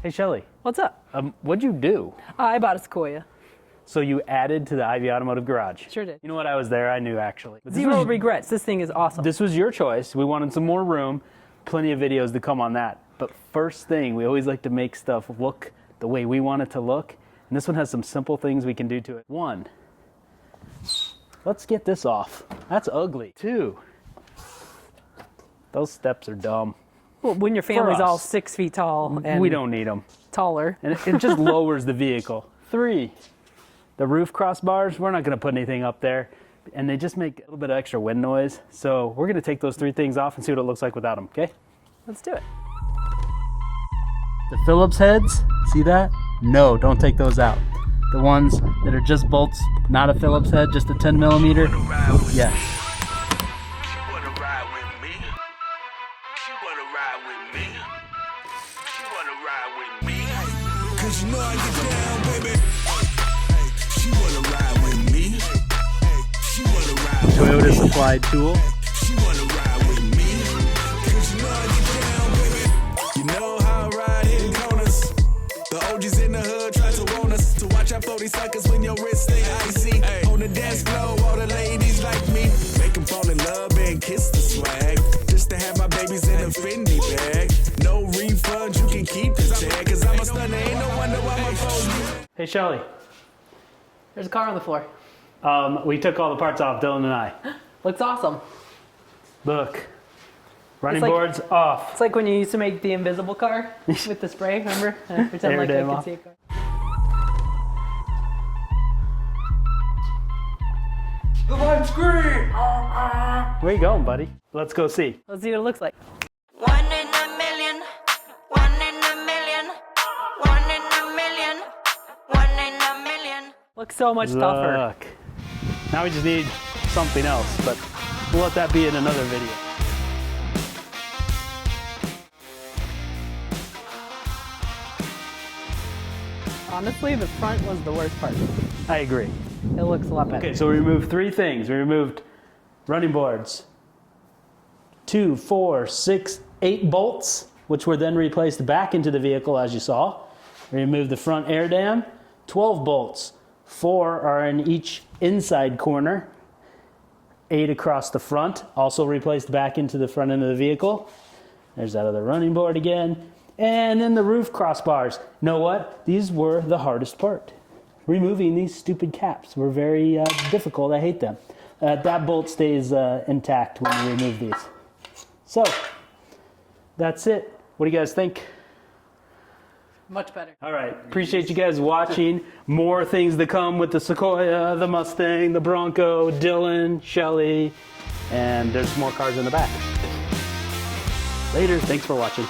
Hey, Shelly. What's up? What'd you do? I bought a Sequoia. So you added to the Ivy Automotive Garage. Sure did. You know what? I was there. I knew, actually. But Zero regrets. This thing is awesome. This was your choice. We wanted some more room. Plenty of videos to come on that. But first thing, we always like to make stuff look the way we want it to look. And this one has some simple things we can do to it. 1, let's get this off. That's ugly. 2, those steps are dumb. Well, when your family's all 6 feet tall and We don't need them. taller. And it just lowers the vehicle. 3, the roof crossbars, we're not going to put anything up there. And they just make a little bit of extra wind noise. So we're going to take those 3 things off and see what it looks like without them, okay? Let's do it. The Phillips heads, see that? No, don't take those out. The ones that are just bolts, not a Phillips head, just a 10 millimeter. Yes. Cause you know I get down, baby. She wanna ride with me. She wanna ride with Toyota me. supplied tool. She wanna ride with me. Cause you know I get down, baby. You know how I ride in corners. The OGs in the hood try to warn us to watch out for these suckers when your wrist stay icy. On the dance floor, all the ladies like me. Make them fall in love and kiss the swag. Just to have my babies in a Fendi bag. No refund, you can keep the tag. Cause I'm a stunner, ain't no wonder why my phone. Hey, Shelly. There's a car on the floor. We took all the parts off, Dylan and I. Looks awesome. Look. Running It's like- boards off. It's like when you used to make the invisible car with the spray, remember? Pretend like I Aerodynamo. could see a car. The lights green! Where you going, buddy? Let's go see. Let's see what it looks like. 1 in a million, 1 in a million, 1 in a million, 1 in a million. Looks so much tougher. Look. Now we just need something else, but we'll let that be in another video. Honestly, the front was the worst part. I agree. It looks a lot better. Okay, so we removed 3 things. We removed running boards, 2, 4, 6, 8 bolts, which were then replaced back into the vehicle, as you saw. We removed the front air dam, 12 bolts. 4 are in each inside corner, 8 across the front, also replaced back into the front end of the vehicle. There's that other running board again. And then the roof crossbars. You know what? These were the hardest part. Removing these stupid caps were very difficult. I hate them. That bolt stays intact when you remove these. So, that's it. What do you guys think? Much better. All right. Appreciate you guys watching. More things to come with the Sequoia, the Mustang, the Bronco, Dylan, Shelly, and there's more cars in the back. Later. Thanks for watching.